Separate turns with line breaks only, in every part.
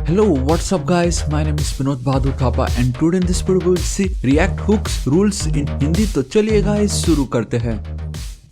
Hello, what's up guys? My name is Vinod Bahadur Thapa and today in this video we will see React hooks rules in Hindi। तो चलिए guys शुरू करते हैं।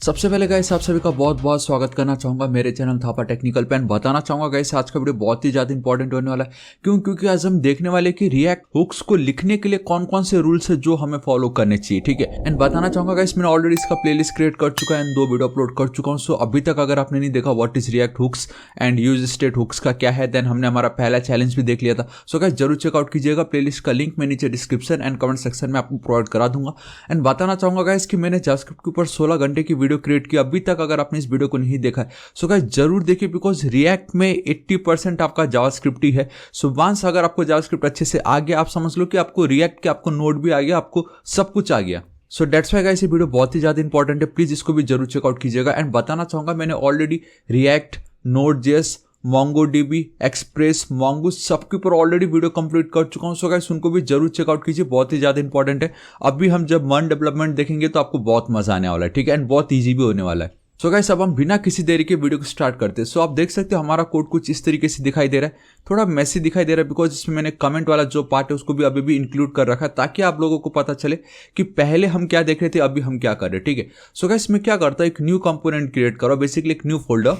सबसे पहले guys आप सभी का बहुत बहुत स्वागत करना चाहूंगा मेरे चैनल थापा टेक्निकल पे। बताना चाहूंगा गाइस आज का वीडियो बहुत ही ज्यादा इंपॉर्टेंट होने वाला है। क्योंकि आज हम देखने वाले कि रिएक्ट हुक्स को लिखने के लिए कौन कौन से रूल्स है जो हमें फॉलो करने चाहिए, ठीक है। एंड बताना चाहूंगा गाइस मैंने ऑलरेडी इसका प्लेलिस्ट क्रिएट कर चुका है एंड 2 वीडियो अपलोड कर चुका हूँ। सो अभी तक अगर आपने नहीं देखा what is React hooks and use state hooks का क्या है, देन हमने हमारा पहला चैलेंज भी देख लिया था। सो गाइस जरूर चेकआउट कीजिएगा। प्लेलिस्ट का लिंक मैं नीचे डिस्क्रिप्शन एंड कमेंट सेक्शन में आपको प्रोवाइड करा दूंगा। एंड बताना चाहूंगा गाइस कि मैंने जावास्क्रिप्ट के ऊपर 16 घंटे की वीडियो क्रिएट की। अभी तक अगर आपने इस वीडियो को नहीं देखा है सो गाइस जरूर देखिए, बिकॉज रिएक्ट में 80% आपका जावास्क्रिप्ट ही है। सो वंस अगर आपको जावास्क्रिप्ट अच्छे से आ गया, आप समझ लो कि आपको रिएक्ट के आपको नोड भी आ गया, आपको सब कुछ आ गया। सो डेट्स वाई गाइस ये वीडियो बहुत ही ज्यादा इंपॉर्टेंट है, प्लीज इसको भी जरूर चेकआउट कीजिएगा। एंड बताना चाहूंगा मैंने already react, Node.js, MongoDB, express, Mongoose सबके ऊपर ऑलरेडी वीडियो कंप्लीट कर चुका हूं। सो गाइस उनको भी जरूर चेकआउट कीजिए, बहुत ही ज्यादा इंपॉर्टेंट है। अभी हम जब मन डेवलपमेंट देखेंगे तो आपको बहुत मजा आने वाला है, ठीक है, एंड बहुत ईजी भी होने वाला है। सो गाइस अब हम बिना किसी देरी के वीडियो को स्टार्ट करते हैं। सो आप देख सकते हो हमारा कोड कुछ इस तरीके से दिखाई दे रहा है, थोड़ा मैसी दिखाई दे रहा है, बिकॉज इसमें मैंने कमेंट वाला जो पार्ट है उसको भी अभी भी इंक्लूड कर रखा है ताकि आप लोगों को पता चले कि पहले हम क्या देख रहे थे, अभी हम क्या कर रहे हैं, ठीक है। सो गाइस मैं क्या करता हूँ, एक न्यू कंपोनेंट क्रिएट करो, बेसिकली एक न्यू फोल्डर,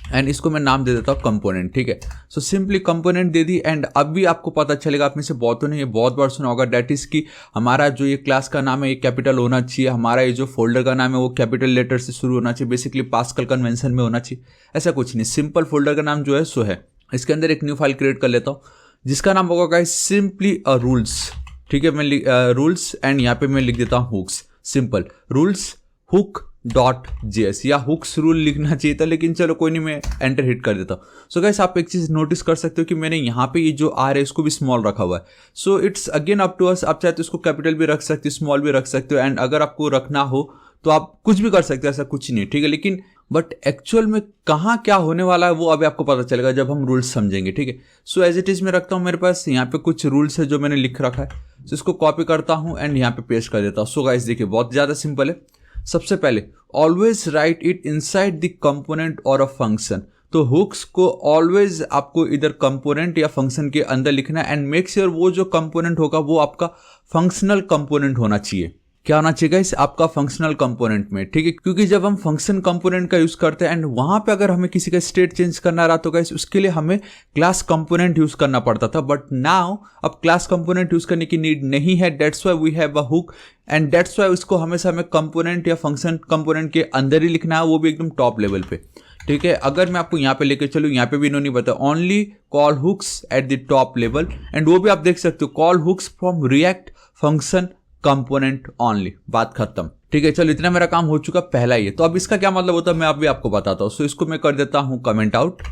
एंड इसको मैं नाम दे देता हूँ कंपोनेंट, ठीक है। So simply component they the. And अभी आपको पता चलेगा, आप में से बहुतों ने ये बहुत बार सुना होगा, डेट इज कि हमारा जो ये क्लास का नाम है ये कैपिटल होना चाहिए, हमारा ये जो फोल्डर का नाम है वो कैपिटल लेटर से शुरू होना चाहिए, बेसिकली पास्कल कन्वेंशन में होना चाहिए। ऐसा कुछ नहीं, सिंपल फोल्डर का नाम जो है सो है। इसके अंदर एक न्यू फाइल क्रिएट कर लेता हूँ जिसका नाम होगा गाइस सिंपली रूल्स, ठीक है। मैं रूल्स एंड यहाँ पे मैं लिख देता हूँ हुक्स, सिंपल रूल्स hook.js या हुक्स रूल लिखना चाहिए था, लेकिन चलो कोई नहीं, मैं एंटर हिट कर देता हूँ। सो गाइस आप एक चीज नोटिस कर सकते हो कि मैंने यहाँ पे ये जो आर है इसको भी स्मॉल रखा हुआ है। So it's again up to us, आप चाहे तो इसको कैपिटल भी रख सकते हो, स्मॉल भी रख सकते हो, एंड अगर आपको रखना हो तो आप कुछ भी कर सकते हो, ऐसा कुछ नहीं, ठीक है। लेकिन बट एक्चुअल में कहाँ क्या होने वाला है वो अभी आपको पता चलेगा जब हम रूल्स समझेंगे, ठीक है। सो एज इट इज मैं रखता हूँ, मेरे पास यहाँ पे कुछ रूल्स है जो मैंने लिख रखा है। सो इसको कॉपी करता हूँ एंड यहाँ पे पेस्ट कर देता हूँ। सो गाइस देखिए बहुत ज्यादा सिंपल है। सबसे पहले always write it inside the component or a function. तो हुक्स को ऑलवेज आपको इधर कंपोनेंट या फंक्शन के अंदर लिखना है, एंड मेक श्योर वो जो कंपोनेंट होगा वो आपका फंक्शनल कंपोनेंट होना चाहिए। क्या होना चाहिए गाइस, आपका फंक्शनल कंपोनेंट में, ठीक है। क्योंकि जब हम फंक्शन कंपोनेंट का यूज करते हैं एंड वहां पे अगर हमें किसी का स्टेट चेंज करना रहा तो गाइस उसके लिए हमें क्लास कंपोनेंट यूज करना पड़ता था, बट नाउ अब क्लास कंपोनेंट यूज करने की नीड नहीं है। That's why we have a hook, and that's why उसको हमेशा हमें कंपोनेंट या फंक्शन कंपोनेंट के अंदर ही लिखना है, वो भी एकदम टॉप लेवल पे, ठीक है। अगर मैं आपको यहाँ पे लेके चलूँ, यहाँ पे भी इन्होंने बताया only call hooks at the top level, and वो भी आप देख सकते हो call hooks from React function component only, बात खत्म, ठीक है। चलो इतना मेरा काम हो चुका, पहला ही है। तो अब इसका क्या मतलब होता है मैं अभी आपको बताता हूँ। सो इसको मैं कर देता हूँ comment out.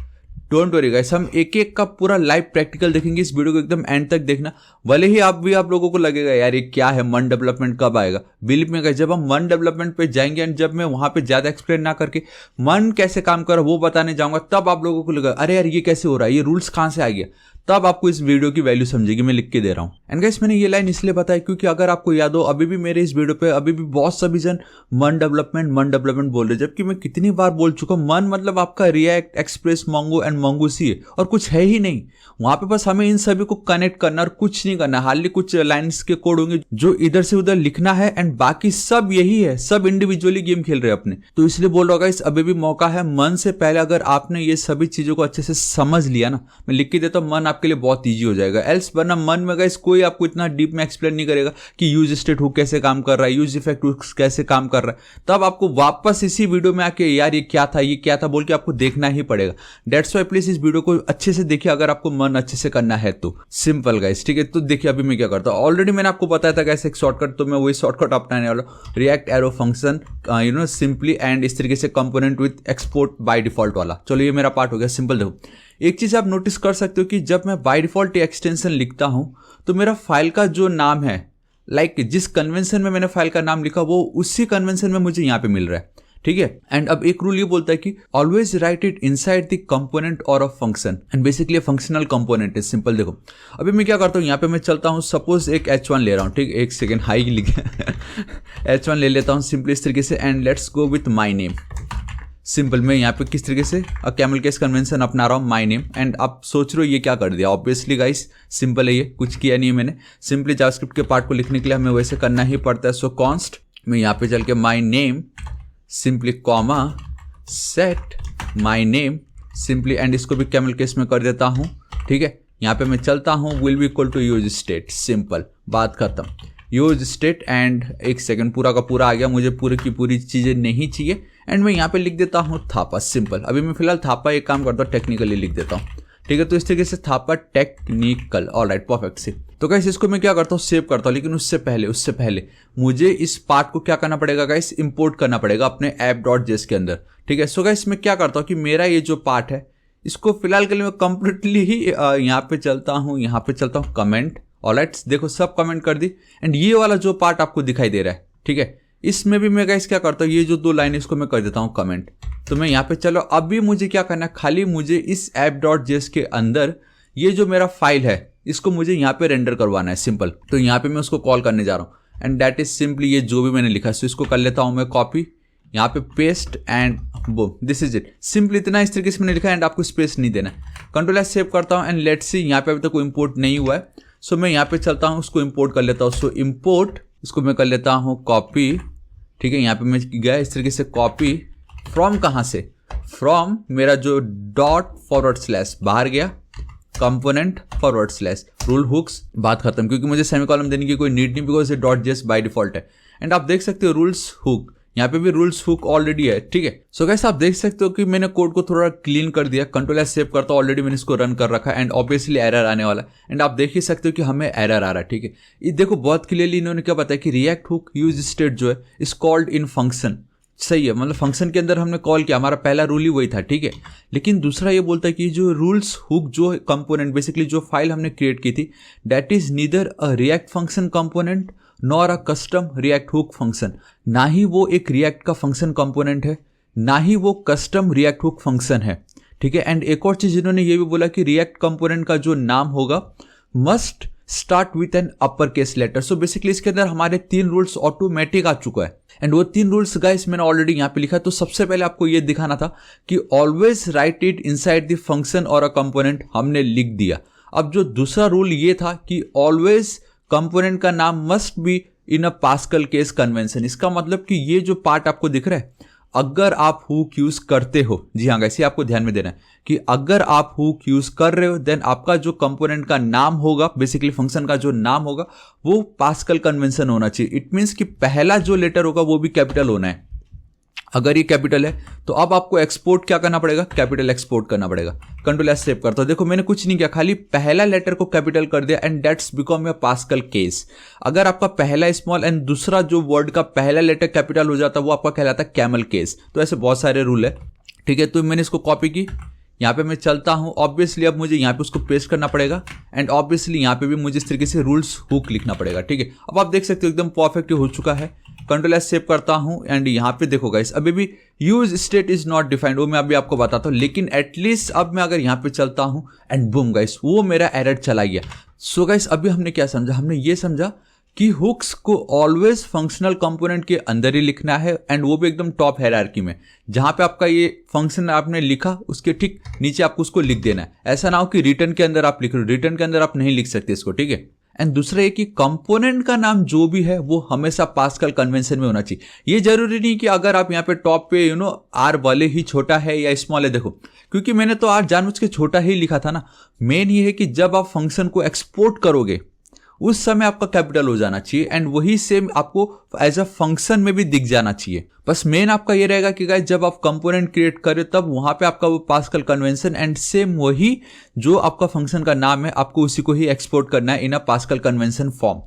Don't worry guys, हम एक एक का पूरा लाइव प्रैक्टिकल देखेंगे, इस वीडियो को एकदम एंड तक देखना। भले ही आप लोगों को लगेगा यार ये क्या है, मन डेवलपमेंट कब आएगा, बिलीव में गाइस जब हम मन डेवलपमेंट पे जाएंगे एंड जब मैं वहां पे ज्यादा एक्सप्लेन ना करके मन कैसे काम कर वो बताने जाऊंगा, तब आप लोगों को लगेगा अरे यार ये कैसे हो रहा है, ये रूल्स कहां से आ गया, तब आपको इस वीडियो की वैल्यू समझेगी। मैं लिख के दे रहा हूँ। एंड गाइस मैंने ये लाइन इसलिए बताया क्योंकि अगर आपको याद हो अभी भी मेरे इस वीडियो पे अभी भी बहुत सभी जन मन डेवलपमेंट बोल रहे, जबकि मैं कितनी बार बोल चुका हूँ मन मतलब आपका react, express, Mongo and Mongoose ही है और कुछ है ही नहीं। वहां पे बस हमें इन सभी को कनेक्ट करना और कुछ नहीं करना, हार्डली कुछ लाइन्स के कोड होंगे जो इधर से उधर लिखना है, एंड बाकी सब यही है, सब इंडिविजुअली गेम खेल रहे हैं अपने। तो इसलिए बोल रहा गाइस अभी भी मौका है, मन से पहले अगर आपने ये सभी चीजों को अच्छे से समझ लिया ना, मैं लिख के देता हूँ, मन आपके लिए बहुत ईजी हो जाएगा। एल्स वरना मन में गाइस कोई आपको इतना डीप में एक्सप्लेन नहीं करेगा कि यूज स्टेट हुक कैसे काम कर रहा है, यूज इफेक्ट हुक कैसे काम कर रहा है, तब आपको वापस इसी वीडियो में आके यार ये क्या था बोल के आपको देखना ही पड़ेगा। दैट्स व्हाई प्लीज इस वीडियो को अच्छे से देखिए अगर आपको मन अच्छे से करना है तो। सिंपल गाइस, ठीक है। तो देखिए अभी मैं क्या करता हूँ, ऑलरेडी मैंने आपको बताया था कैसे एक शॉर्टकट, तो मैं वही शॉर्टकट अपनाने वाला हूँ, react arrow function simply and इस तरीके से component with export by default वाला। चलो ये मेरा पार्ट हो गया सिंपल। देखो एक चीज आप नोटिस कर सकते हो कि जब मैं बाय डिफॉल्ट एक्सटेंशन लिखता हूं तो मेरा फाइल का जो नाम है, जिस कन्वेंशन में मैंने फाइल का नाम लिखा वो उसी कन्वेंशन में मुझे यहाँ पे मिल रहा है, ठीक है। एंड अब एक रूल ये बोलता है कि always write it inside the component or a function, and basically functional component है। सिंपल देखो अभी मैं क्या करता हूँ, यहाँ पे मैं चलता हूँ, सपोज एक H1 ले रहा हूँ, ठीक, एक सेकेंड हाई लिख H1 ले लेता हूँ सिंपली इस तरीके से, and let's go with my name. Simple मैं यहाँ पे किस तरीके से कैमल केस कन्वेंशन अपना रहा हूँ माय नेम, एंड आप सोच रहे हो ये क्या कर दिया। ऑब्वियसली गाइस सिंपल है, ये कुछ किया नहीं है मैंने, सिंपली जावास्क्रिप्ट के पार्ट को लिखने के लिए हमें वैसे करना ही पड़ता है। सो कॉन्स्ट मैं यहाँ पे चल के my name simply comma set my name simply, and इसको भी कैमल केस में कर देता हूँ। ठीक है, यहाँ पे मैं चलता हूँ will be equal to use state, simple बात खत्म। यूज स्टेट एंड एक सेकंड पूरा का पूरा आ गया, मुझे पूरी की पूरी चीज़ें नहीं चाहिए, एंड मैं यहाँ पे लिख देता हूँ थापा, सिंपल। अभी मैं फिलहाल थापा एक काम करता हूँ, टेक्निकली लिख देता हूँ। ठीक है, तो इस तरीके से थापा टेक्निकल, ऑलराइट परफेक्ट से। तो गाइस इसको मैं क्या करता हूँ, सेव करता हूँ, लेकिन उससे पहले मुझे इस पार्ट को क्या करना पड़ेगा गाइस, इंपोर्ट करना पड़ेगा अपने app.js के अंदर। ठीक है, सो गाइस मैं क्या करता हूँ कि मेरा ये जो पार्ट है इसको फिलहाल के लिए मैं कंप्लीटली ही यहाँ पे चलता हूँ कमेंट, ऑलराइट देखो सब कमेंट कर दी, एंड ये वाला जो पार्ट आपको दिखाई दे रहा है, ठीक है, इसमें भी मैं गाइस क्या करता हूँ, ये जो 2 लाइन इसको मैं कर देता हूँ कमेंट। तो मैं यहाँ पे चलो अभी मुझे क्या करना है, खाली मुझे इस app.js के अंदर ये जो मेरा फाइल है इसको मुझे यहाँ पे रेंडर करवाना है, सिंपल। तो यहाँ पे मैं उसको कॉल करने जा रहा हूँ, एंड दैट इज सिंपली ये जो भी मैंने लिखा है, सो इसको कर लेता हूँ मैं कॉपी, यहाँ पे paste and boom, this is it. Simple इतना इस तरीके से मैंने लिखा है, एंड आपको स्पेस नहीं देना है। कंट्रोल एस सेव करता हूँ, एंड लेट्स सी यहाँ पे अभी तक कोई इंपोर्ट नहीं हुआ है, सो मैं यहाँ पे चलता हूँ उसको इंपोर्ट कर लेता हूँ। सो इंपोर्ट इसको मैं कर लेता हूँ कॉपी। ठीक है, यहाँ पे मैं गया इस तरीके से कॉपी फ्रॉम, कहाँ से, फ्रॉम मेरा जो ./ बाहर गया, कंपोनेंट / रूल हुक्स, बात खत्म, क्योंकि मुझे सेमीकोलन देने की कोई नीड नहीं, बिकॉज ये .js बाय डिफॉल्ट है। एंड आप देख सकते हो रूल्स हुक, यहाँ पे भी रूल्स हुक ऑलरेडी है। ठीक है, सो गाइस आप देख सकते हो कि मैंने कोड को थोड़ा क्लीन कर दिया। कंट्रोल एस सेव करता हूँ, ऑलरेडी मैंने इसको रन कर रखा है, एंड ऑब्वियसली एरर आने वाला है, एंड आप देख ही सकते हो कि हमें एरर आ रहा है। ठीक है, ये देखो बहुत क्लियरली इन्होंने क्या बताया कि रिएक्ट हुक यूज स्टेट जो है इज कॉल्ड इन फंक्शन। सही है, मतलब फंक्शन के अंदर हमने कॉल किया, हमारा पहला रूल ही वही था। ठीक है, लेकिन दूसरा ये बोलता है कि जो रूल्स हुक जो कंपोनेंट बेसिकली जो फाइल हमने क्रिएट की थी, that is neither a react function component nor a custom react hook function. ना ही वो एक रिएक्ट का फंक्शन कंपोनेंट है, ना ही वो कस्टम रिएक्ट हुक फंक्शन है। ठीक है, एंड एक और चीज इन्होंने ये भी बोला कि रिएक्ट कंपोनेंट का जो नाम होगा must start with an upper case letter. So basically इसके अंदर हमारे 3 रूल्स ऑटोमेटिक आ चुका है, एंड वो 3 रूल्स गाइस मैंने ऑलरेडी यहाँ पे लिखा है। तो सबसे पहले आपको ये दिखाना था कि always write it inside the function और अ कंपोनेंट, हमने लिख दिया। अब जो दूसरा रूल ये था कि ऑलवेज कंपोनेंट का नाम must be in a pascal case convention. इसका मतलब कि ये जो पार्ट आपको दिख रहा है, अगर आप हुक यूज करते हो, जी हाँ गाइस ये आपको ध्यान में देना है कि अगर आप हुक यूज कर रहे हो देन आपका जो कंपोनेंट का नाम होगा, बेसिकली फंक्शन का जो नाम होगा वो पास्कल कन्वेंशन होना चाहिए। इट मीन्स कि पहला जो लेटर होगा वो भी कैपिटल होना है। अगर ये कैपिटल है तो अब आपको एक्सपोर्ट क्या करना पड़ेगा, कैपिटल एक्सपोर्ट करना पड़ेगा। कंट्रोल एस सेव करता हूं, देखो मैंने कुछ नहीं किया, खाली पहला लेटर को कैपिटल कर दिया, and that's become a pascal case. अगर आपका पहला स्मॉल एंड दूसरा जो वर्ड का पहला लेटर कैपिटल हो जाता है वो आपका कहलाता है कैमल केस। तो ऐसे बहुत सारे रूल है। ठीक है, तो मैंने इसको कॉपी की, यहाँ पे मैं चलता हूँ, ऑब्वियसली अब मुझे यहाँ पे उसको पेस्ट करना पड़ेगा, एंड ऑब्वियसली यहाँ पे भी मुझे इस तरीके से रूल्स हुक लिखना पड़ेगा। ठीक है, अब आप देख सकते हो एकदम परफेक्ट हो चुका है। कंट्रोल एस सेव करता हूँ, एंड यहाँ पे देखो गाइस अभी भी use state is not defined, वो मैं अभी आपको बताता हूँ, लेकिन एटलीस्ट अब मैं अगर यहाँ पे चलता हूँ एंड बूम गाइस वो मेरा एरर चला गया। सो गाइस अभी हमने क्या समझा, हमने ये समझा कि हुक्स को ऑलवेज फंक्शनल कंपोनेंट के अंदर ही लिखना है, एंड वो भी एकदम टॉप हायरार्की में, जहां पे आपका ये फंक्शन आपने लिखा उसके ठीक नीचे आपको उसको लिख देना है। ऐसा ना हो कि रिटर्न के अंदर आप लिख रहे हो, रिटर्न के अंदर आप नहीं लिख सकते इसको। ठीक है, एंड दूसरा ये कि कंपोनेंट का नाम जो भी है वो हमेशा पास्कल कन्वेंशन में होना चाहिए। ये जरूरी नहीं कि अगर आप यहाँ पे टॉप पे आर भले ही छोटा है या स्मॉल है, देखो क्योंकि मैंने तो आर जानबूझ के छोटा ही लिखा था ना। मेन ये है कि जब आप फंक्शन को एक्सपोर्ट करोगे उस समय आपका कैपिटल हो जाना चाहिए, एंड वही सेम आपको एज अ फंक्शन में भी दिख जाना चाहिए। बस मेन आपका ये रहेगा कि गाइस जब आप कंपोनेंट क्रिएट करें तब वहां पे आपका वो पास्कल कन्वेंशन, एंड सेम वही जो आपका फंक्शन का नाम है आपको उसी को ही एक्सपोर्ट करना है इन अ पास्कल कन्वेंशन फॉर्म।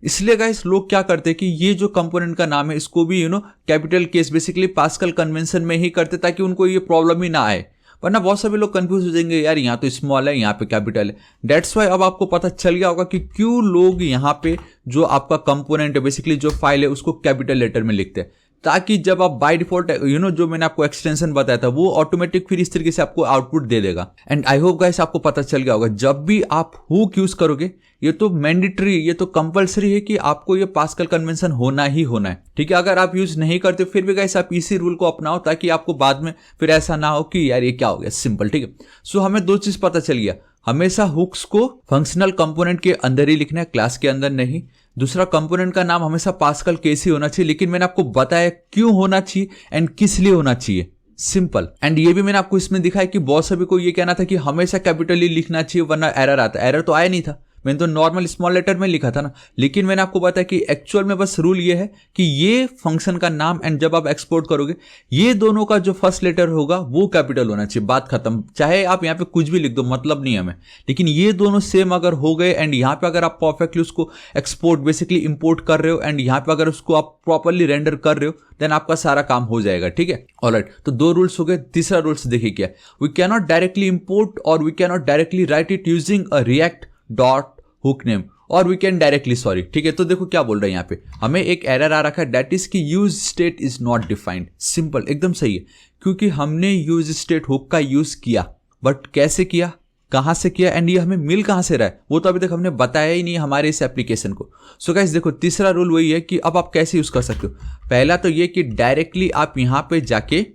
इसलिए गाइस लोग क्या करते हैं कि ये जो कंपोनेंट का नाम है इसको भी capital case basically pascal convention में ही करते ताकि उनको ये प्रॉब्लम ही ना आए, वरना बहुत सभी लोग कंफ्यूज हो जाएंगे, यार यहाँ तो स्मॉल है यहाँ पे कैपिटल है। दैट्स वाई अब आपको पता चल गया होगा कि क्यों लोग यहाँ पे जो आपका कंपोनेंट है बेसिकली जो फाइल है उसको कैपिटल लेटर में लिखते हैं। ताकि जब आप बाय डिफॉल्ट जो मैंने आपको एक्सटेंशन बताया था वो ऑटोमेटिक फिर इस तरीके से आपको आउटपुट दे देगा। एंड आई होप गाइस आपको पता चल गया होगा, जब भी आप हुक यूज करोगे ये तो मैंडेटरी, ये तो कंपलसरी है कि आपको ये पास्कल कन्वेंशन होना ही होना है, ठीक है। अगर आप यूज नहीं करते फिर भी गाइस आप इसी रूल को अपनाओ ताकि आपको बाद में फिर ऐसा ना हो कि यार ये क्या हो गया, सिंपल, ठीक है। सो हमें दो चीज पता चल गया, हमेशा हुक्स को फंक्शनल कंपोनेंट के अंदर ही लिखना है, क्लास के अंदर नहीं। दूसरा, कंपोनेंट का नाम हमेशा पास्कल केस ही होना चाहिए, लेकिन मैंने आपको बताया क्यों होना चाहिए एंड किस लिए होना चाहिए, सिंपल। एंड ये भी मैंने आपको इसमें दिखाया कि बहुत सभी को ये कहना था कि हमेशा कैपिटली लिखना चाहिए वरना एरर आता। एरर तो आया नहीं था, मैंने तो नॉर्मल स्मॉल लेटर में लिखा था ना, लेकिन मैंने आपको बताया कि एक्चुअल में बस रूल ये है कि ये फंक्शन का नाम एंड जब आप एक्सपोर्ट करोगे ये दोनों का जो फर्स्ट लेटर होगा वो कैपिटल होना चाहिए, बात खत्म। चाहे आप यहाँ पे कुछ भी लिख दो, मतलब नहीं हमें, लेकिन ये दोनों सेम अगर हो गए एंड यहाँ पे अगर आप परफेक्टली उसको एक्सपोर्ट बेसिकली इंपोर्ट कर रहे हो एंड यहाँ पे अगर उसको आप प्रॉपरली रेंडर कर रहे हो देन आपका सारा काम हो जाएगा, ठीक है। ऑलराइट, तो दो रूल्स हो गए। तीसरा रूल्स देखिए क्या, we can not directly import or we can not directly write it using a React dot hook name or we can directly, sorry, ठीक है। तो देखो क्या बोल रहे हैं यहाँ पे, हमें एक एरर आ रखा है दैट इज की use state is not defined. Simple, एकदम सही है, क्योंकि हमने यूज स्टेट हुक का यूज किया, बट कैसे किया, कहां से किया एंड ये हमें मिल कहां से रहा है वो तो अभी तक हमने बताया ही नहीं हमारे इस एप्लीकेशन को। सो गाइस देखो, तीसरा रूल वही है कि अब आप कैसे यूज कर सकते हो। पहला तो ये कि डायरेक्टली आप यहां पे जाके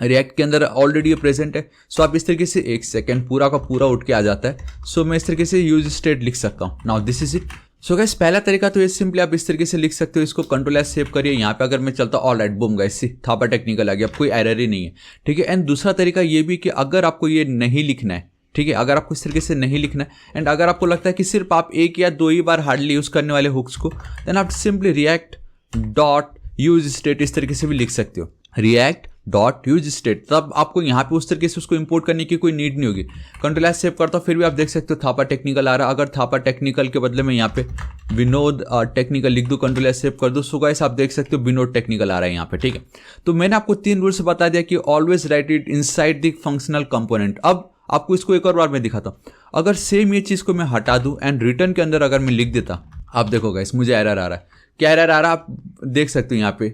रिएक्ट के अंदर ऑलरेडी ये प्रेजेंट है, सो आप इस तरीके से, एक सेकेंड, पूरा का पूरा उठ के आ जाता है। सो मैं इस तरीके से यूज स्टेट लिख सकता हूँ। Now this is it. So guys पहला तरीका तो ये सिंपली आप इस तरीके से लिख सकते हो, इसको कंट्रोल एस सेव करिए। यहाँ पे अगर मैं चलता हूँ, ऑलराइट, बूम गाइस, सी थापा टेक्निकल आ गया, अब कोई एरर ही नहीं है, ठीक है। एंड दूसरा तरीका ये भी कि अगर आपको ये नहीं लिखना है, ठीक है, अगर आपको इस तरीके से नहीं लिखना है एंड अगर आपको लगता है कि सिर्फ आप एक या दो ही बार हार्डली यूज करने वाले हुक्स को, देन आप simply react dot use state इस तरीके से भी लिख सकते हो, रिएक्ट डॉट यूज स्टेट। तब आपको यहाँ पे उस तरीके से उसको इंपोर्ट करने की कोई नीड नहीं होगी। कंट्रोल एस सेव करता हूँ, फिर भी आप देख सकते हो थापा टेक्निकल आ रहा है। अगर थापा टेक्निकल के बदले में यहाँ पे विनोद टेक्निकल लिख दूँ, कंट्रोल एस सेव कर दो, सो गाइस आप देख सकते हो विनोद टेक्निकल आ रहा है यहाँ पे, ठीक है। तो मैंने आपको 3 रूल्स बता दिया कि always write it inside the functional component. अब आपको इसको एक और बार मैं दिखाता हूँ। अगर सेम ये चीज को मैं हटा दूं एंड रिटर्न के अंदर अगर मैं लिख देता, आप देखो गाइस मुझे एरर आ रहा है। क्या एरर आ रहा है आप देख सकते हो, यहाँ पे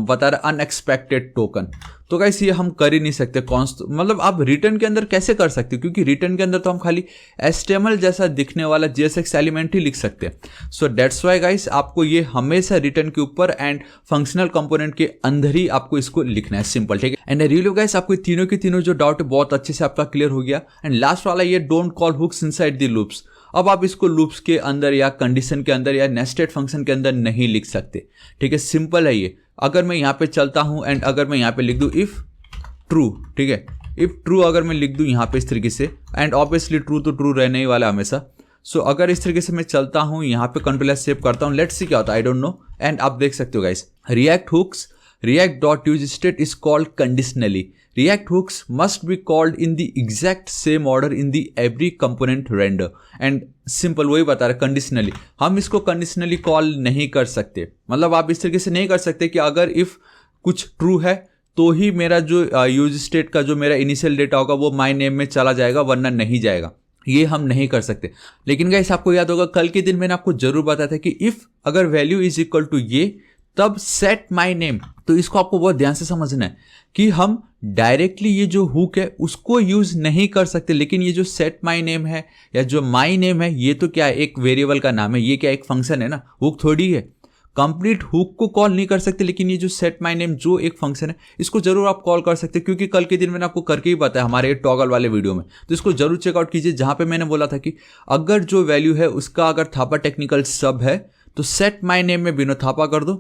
बता रहा है अनएक्सपेक्टेड टोकन। तो गाइस ये हम कर ही नहीं सकते, मतलब आप रिटर्न के अंदर कैसे कर सकते हो, क्योंकि रिटर्न के अंदर तो हम खाली HTML जैसा दिखने वाला JSX एलिमेंट ही लिख सकते हैं। सो दैट्स वाई गाइस आपको ये हमेशा रिटर्न के ऊपर एंड फंक्शनल कंपोनेंट के अंदर ही आपको इसको लिखना है, सिंपल, ठीक है। एंड रियली गाइस आपको तीनों के तीनों जो डाउट है बहुत अच्छे से आपका क्लियर हो गया। एंड लास्ट वाला ये don't call hooks inside the loops, अब आप इसको लूप्स के अंदर या कंडीशन के अंदर या नेस्टेड फंक्शन के अंदर नहीं लिख सकते, ठीक है। सिंपल है ये। अगर मैं यहाँ पे चलता हूँ एंड अगर मैं यहाँ पे लिख दूँ इफ ट्रू, ठीक है, इफ ट्रू अगर मैं लिख दूँ यहाँ पे इस तरीके से, एंड ऑब्वियसली ट्रू तो ट्रू रहने ही वाला हमेशा। सो अगर इस तरीके से मैं चलता हूँ, यहाँ पे कंट्रोल एस सेव करता हूँ, लेट्स सी क्या होता है, आई डोंट नो। एंड आप देख सकते हो guys, React hooks React dot use state is called conditionally. React hooks must be called in the exact same order in the every component render and simple वही बता रहा है conditionally. हम इसको कंडीशनली कॉल नहीं कर सकते, मतलब आप इस तरीके से नहीं कर सकते कि अगर if कुछ ट्रू है तो ही मेरा जो यूज स्टेट का जो मेरा इनिशियल डेटा होगा वो माई नेम में चला जाएगा, वरना नहीं जाएगा। ये हम नहीं कर सकते। लेकिन गाइस आपको याद होगा कल के दिन मैंने आपको जरूर बताया था कि इफ अगर वैल्यू इज इक्वल टू ये तब सेट माई नेम। तो इसको आपको बहुत ध्यान से समझना है कि हम डायरेक्टली ये जो हुक है उसको यूज नहीं कर सकते, लेकिन ये जो सेट माई नेम है या जो माई नेम है ये तो क्या है, एक वेरिएबल का नाम है, ये क्या एक फंक्शन है ना, हुक थोड़ी है। कंप्लीट हुक को कॉल नहीं कर सकते, लेकिन ये जो सेट माई नेम जो एक फंक्शन है इसको जरूर आप कॉल कर सकते हैं, क्योंकि कल के दिन मैंने आपको करके ही बताया हमारे टॉगल वाले वीडियो में। तो इसको जरूर चेकआउट कीजिए, जहां पे मैंने बोला था कि अगर जो वैल्यू है उसका अगर थापा टेक्निकल सब है तो सेट माई नेम में बिनो थापा कर दो,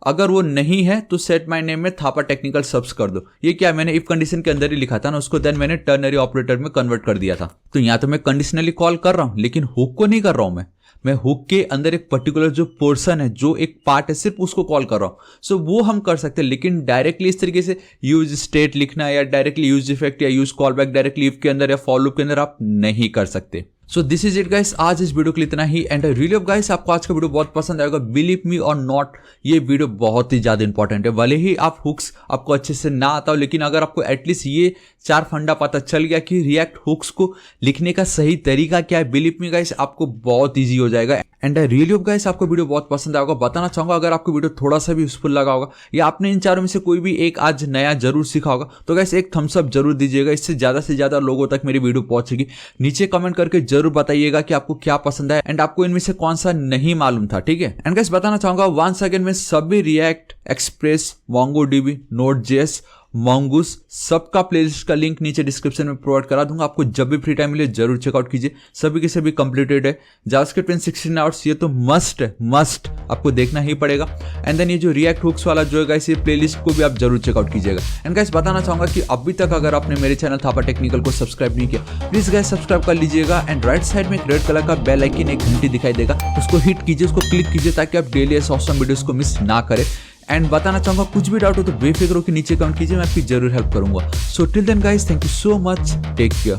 अगर वो नहीं है तो सेट माई नेम में थापा टेक्निकल सब्स कर दो। ये क्या मैंने इफ कंडीशन के अंदर ही लिखा था ना, उसको देन मैंने टर्नरी ऑपरेटर में कन्वर्ट कर दिया था। तो यहाँ तो मैं कंडीशनली कॉल कर रहा हूँ लेकिन हुक को नहीं कर रहा हूँ, मैं हुक के अंदर एक पर्टिकुलर जो पोर्शन है, जो एक पार्ट है, सिर्फ उसको कॉल कर रहा हूँ। सो वो हम कर सकते हैं, लेकिन डायरेक्टली इस तरीके से यूज स्टेट लिखना या डायरेक्टली यूज इफेक्ट या use call back directly if के अंदर या फॉर लूप के अंदर आप नहीं कर सकते। So this is it guys, आज इस वीडियो के लिए इतना ही। एंड रियली ऑफ गाइस आपको आज का वीडियो बहुत पसंद आएगा, बिलीव मी और नॉट, ये वीडियो बहुत ही ज्यादा इंपॉर्टेंट है। भले ही आप हुक्स आपको अच्छे से ना आता हो, लेकिन अगर आपको एटलीस्ट ये 4 फंडा पता चल गया कि रिएक्ट हुक्स को लिखने का सही तरीका क्या है, बिलीव मी गाइस आपको बहुत ईजी हो जाएगा। And I really hope guys आपको वीडियो बहुत पसंद आएगा। बताना चाहूंगा अगर आपको वीडियो थोड़ा सा भी यूजफुल लगा होगा या आपने इन चारों में से कोई भी एक आज नया जरूर सीखा होगा तो गाइस एक थम्स अप जरूर दीजिएगा, इससे ज्यादा लोगों तक मेरी वीडियो पहुंचेगी। नीचे कमेंट करके जरूर बताइएगा कि आपको क्या पसंद है एंड आपको इनमें से कौन सा नहीं मालूम था, ठीक है। एंड गाइस बताना चाहूंगा वंस अगेन मैं सभी react, express, MongoDB, Node.js, Mongoose सबका प्लेलिस्ट का लिंक नीचे डिस्क्रिप्शन में प्रोवाइड करा दूंगा। आपको जब भी फ्री टाइम मिले जरूर चेकआउट कीजिए। सभी के सभी कंप्लीटेड है। जावास्क्रिप्ट इन 16 आवर्स ये तो मस्ट आपको देखना ही पड़ेगा। एंड देन ये जो रिएक्ट हुक्स वाला जो है गाइस ये प्लेलिस्ट को भी आप जरूर चेकआउट कीजिएगा। एंड गाइस बताना चाहूंगा कि अभी तक अगर आपने मेरे चैनल थापा टेक्निकल को सब्सक्राइब नहीं किया प्लीज गाइस सब्सक्राइब कर लीजिएगा। एंड राइट साइड में एक रेड कलर का बेल आइकन, एक घंटी दिखाई देगा, उसको हिट कीजिए, उसको क्लिक कीजिए ताकि आप डेली ऐसे ऑसम वीडियोस को मिस ना करें। एंड बताना चाहूंगा कुछ भी डाउट हो तो बेफिक्र हो के नीचे कमेंट कीजिए, मैं आपकी जरूर हेल्प करूंगा। So till then guys, thank you so much, take care.